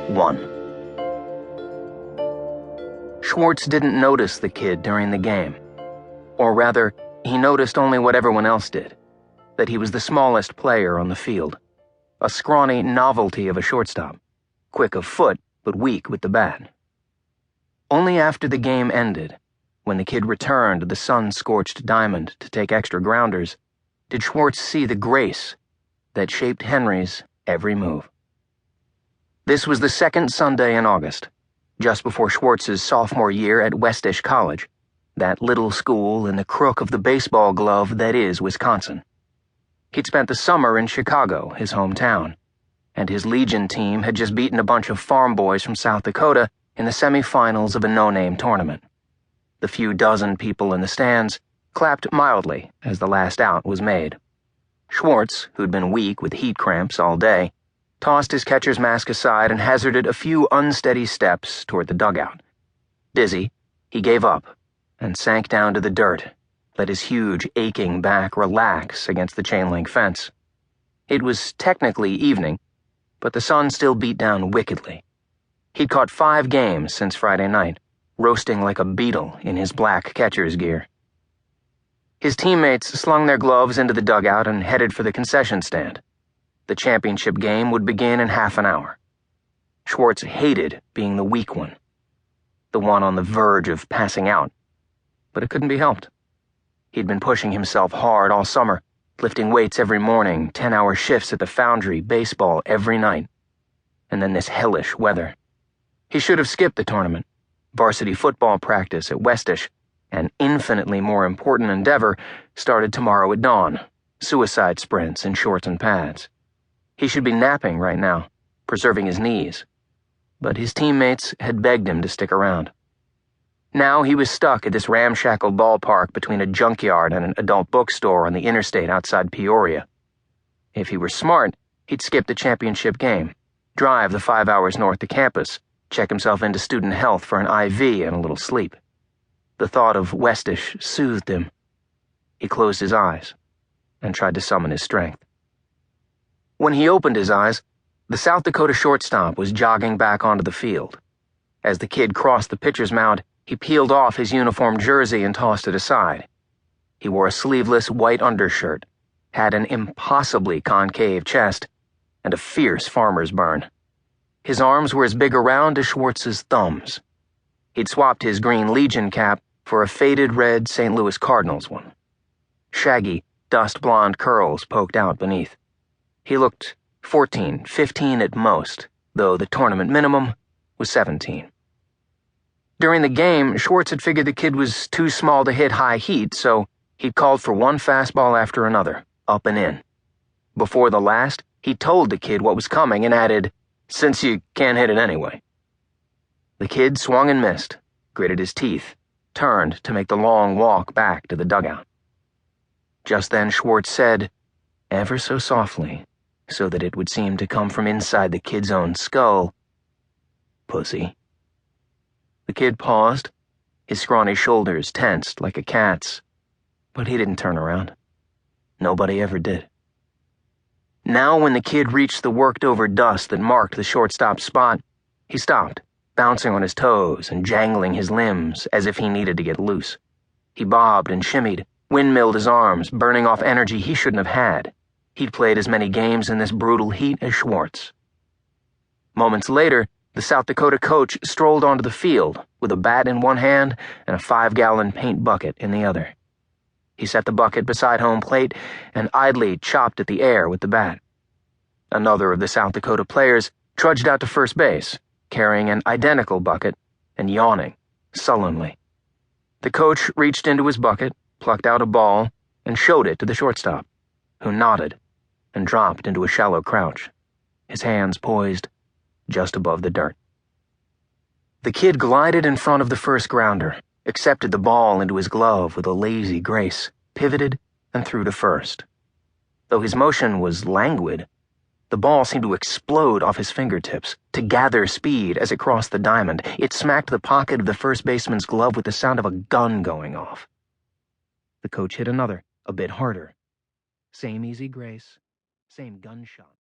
1. Schwartz didn't notice the kid during the game. Or rather, he noticed only what everyone else did, that he was the smallest player on the field, a scrawny novelty of a shortstop, quick of foot but weak with the bat. Only after the game ended, when the kid returned to the sun-scorched diamond to take extra grounders, did Schwartz see the grace that shaped Henry's every move. This was the second Sunday in August, just before Schwartz's sophomore year at Westish College, that little school in the crook of the baseball glove that is Wisconsin. He'd spent the summer in Chicago, his hometown, and his Legion team had just beaten a bunch of farm boys from South Dakota in the semifinals of a no-name tournament. The few dozen people in the stands clapped mildly as the last out was made. Schwartz, who'd been weak with heat cramps all day, tossed his catcher's mask aside and hazarded a few unsteady steps toward the dugout. Dizzy, he gave up and sank down to the dirt, let his huge, aching back relax against the chain-link fence. It was technically evening, but the sun still beat down wickedly. He'd caught 5 games since Friday night, roasting like a beetle in his black catcher's gear. His teammates slung their gloves into the dugout and headed for the concession stand. The championship game would begin in half an hour. Schwartz hated being the weak one, the one on the verge of passing out, but it couldn't be helped. He'd been pushing himself hard all summer, lifting weights every morning, 10-hour shifts at the foundry, baseball every night. And then this hellish weather. He should have skipped the tournament. Varsity football practice at Westish, an infinitely more important endeavor, started tomorrow at dawn, suicide sprints in shorts and pads. He should be napping right now, preserving his knees. But his teammates had begged him to stick around. Now he was stuck at this ramshackle ballpark between a junkyard and an adult bookstore on the interstate outside Peoria. If he were smart, he'd skip the championship game, drive the 5 hours north to campus, check himself into student health for an IV and a little sleep. The thought of Westish soothed him. He closed his eyes and tried to summon his strength. When he opened his eyes, the South Dakota shortstop was jogging back onto the field. As the kid crossed the pitcher's mound, he peeled off his uniform jersey and tossed it aside. He wore a sleeveless white undershirt, had an impossibly concave chest, and a fierce farmer's burn. His arms were as big around as Schwartz's thumbs. He'd swapped his green Legion cap for a faded red St. Louis Cardinals one. Shaggy, dust-blonde curls poked out beneath. He looked 14, 15 at most, though the tournament minimum was 17. During the game, Schwartz had figured the kid was too small to hit high heat, so he'd called for one fastball after another, up and in. Before the last, he told the kid what was coming and added, "Since you can't hit it anyway." The kid swung and missed, gritted his teeth, turned to make the long walk back to the dugout. Just then Schwartz said, ever so softly, so that it would seem to come from inside the kid's own skull, "Pussy." The kid paused, his scrawny shoulders tensed like a cat's, but he didn't turn around. Nobody ever did. Now when the kid reached the worked-over dust that marked the shortstop spot, he stopped, bouncing on his toes and jangling his limbs as if he needed to get loose. He bobbed and shimmied, windmilled his arms, burning off energy he shouldn't have had. He'd played as many games in this brutal heat as Schwartz. Moments later, the South Dakota coach strolled onto the field with a bat in one hand and a 5-gallon paint bucket in the other. He set the bucket beside home plate and idly chopped at the air with the bat. Another of the South Dakota players trudged out to first base, carrying an identical bucket and yawning sullenly. The coach reached into his bucket, plucked out a ball, and showed it to the shortstop, who nodded and dropped into a shallow crouch, his hands poised just above the dirt. The kid glided in front of the first grounder, accepted the ball into his glove with a lazy grace, pivoted, and threw to first. Though his motion was languid, the ball seemed to explode off his fingertips, to gather speed as it crossed the diamond. It smacked the pocket of the first baseman's glove with the sound of a gun going off. The coach hit another, a bit harder. Same easy grace, same gunshot.